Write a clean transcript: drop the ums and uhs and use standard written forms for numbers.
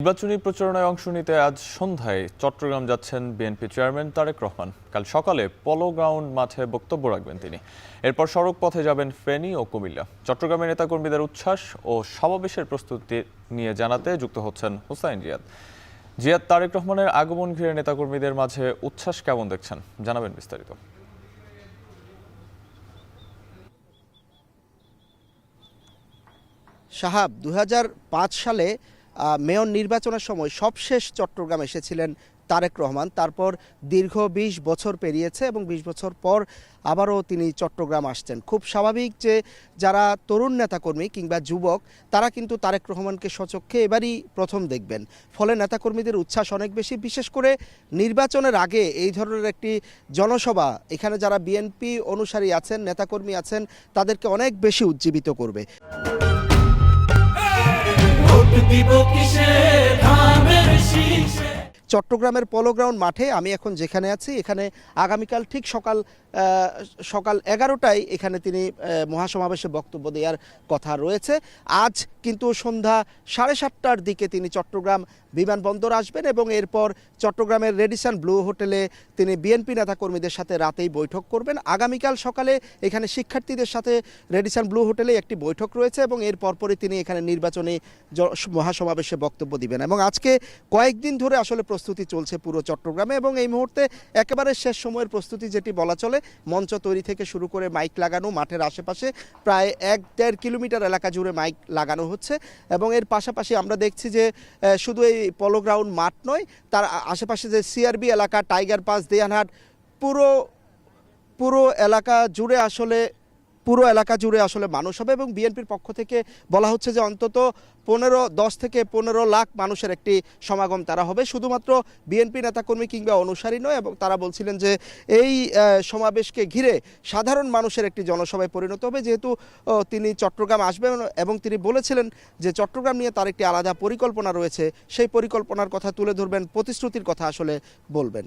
নির্বাচনী প্রচারণায় অংশ নিতে আজ সন্ধ্যায় চট্টগ্রাম যাচ্ছেন বিএনপি চেয়ারম্যান তারেক রহমান। কাল সকালে পলো গ্রাউন্ড মাঠে বক্তব্য রাখবেন তিনি। এরপর সড়ক পথে যাবেন ফেনী ও কুমিল্লা। চট্টগ্রামের নেতাকর্মীদের উচ্ছ্বাস ও সমাবেশের প্রস্তুতি নিয়ে জানাতে যুক্ত হচ্ছেন হুসাইন জিয়াদ। তারেক রহমানের আগমন ঘিরে নেতাকর্মীদের মাঝে উচ্ছ্বাস কেমন দেখছেন, জানাবেন বিস্তারিত। সাহাব ২০০৫ সালে মেয়র নির্বাচনের সময় সবশেষ চট্টগ্রাম এসেছিলেন তারেক রহমান। তারপর দীর্ঘ ২০ বছর পেরিয়েছে এবং ২০ বছর পর আবারও তিনি চট্টগ্রাম আসছেন। খুব স্বাভাবিক যে যারা তরুণ নেতাকর্মী কিংবা যুবক তারা কিন্তু তারেক রহমানকে স্বচক্ষে এবারই প্রথম দেখবেন। ফলে নেতাকর্মীদের উচ্ছ্বাস অনেক বেশি, বিশেষ করে নির্বাচনের আগে এই ধরনের একটি জনসভা এখানে যারা বিএনপি অনুসারী আছেন, নেতাকর্মী আছেন, তাদেরকে অনেক বেশি উজ্জীবিত করবে। চট্টগ্রামের পলো গ্রাউন্ড মাঠে আমি এখন যেখানে আছি, এখানে আগামীকাল ঠিক সকাল 11টায় এখানে তিনি মহাসমাবেশে বক্তব্য দেওয়ার কথা রয়েছে। আজ কিন্তু সন্ধ্যা 7:30টার দিকে তিনি চট্টগ্রাম বিমানবন্দর আসবেন এবং এরপর চট্টগ্রামের রেডিসন ব্লু হোটেলে তিনি বিএনপি নেতাকর্মীদের সাথে রাতেই বৈঠক করবেন। আগামীকাল সকালে এখানে শিক্ষার্থীদের সাথে রেডিসন ব্লু হোটেলে একটি বৈঠক রয়েছে এবং এর পরপরই তিনি এখানে নির্বাচনী মহাসমাবেশে বক্তব্য দিবেন। এবং আজকে কয়েকদিন ধরে আসলে প্রস্তুতি চলছে পুরো চট্টগ্রামে এবং এই মুহূর্তে একেবারে শেষ সময়ের প্রস্তুতি যেটি বলা চলে। মঞ্চ তৈরি থেকে শুরু করে মাইক লাগানো, মাঠের আশেপাশে প্রায় 1-1.5 কিলোমিটার এলাকা জুড়ে মাইক লাগানো হচ্ছে এবং এর পাশাপাশি আমরা দেখছি যে শুধু এই পলো গ্রাউন্ড মাঠ নয়, তার আশেপাশে যে সিআরবি এলাকা, টাইগার পাস, দেয়ানহাট, পুরো এলাকা জুড়ে আসলে মানুষ হবে এবং বিএনপির পক্ষ থেকে বলা হচ্ছে যে অন্তত 10 থেকে 15 লাখ মানুষের একটি সমাগম তারা হবে। শুধুমাত্র বিএনপি নেতাকর্মী কিংবা অনুসারী নয়, এবং তারা বলছিলেন যে এই সমাবেশকে ঘিরে সাধারণ মানুষের একটি জনসভায় পরিণত হবে, যেহেতু তিনি চট্টগ্রাম আসবেন এবং তিনি বলেছিলেন যে চট্টগ্রাম নিয়ে তার একটি আলাদা পরিকল্পনা রয়েছে। সেই পরিকল্পনার কথা তুলে ধরবেন, প্রতিশ্রুতির কথা আসলে বলবেন।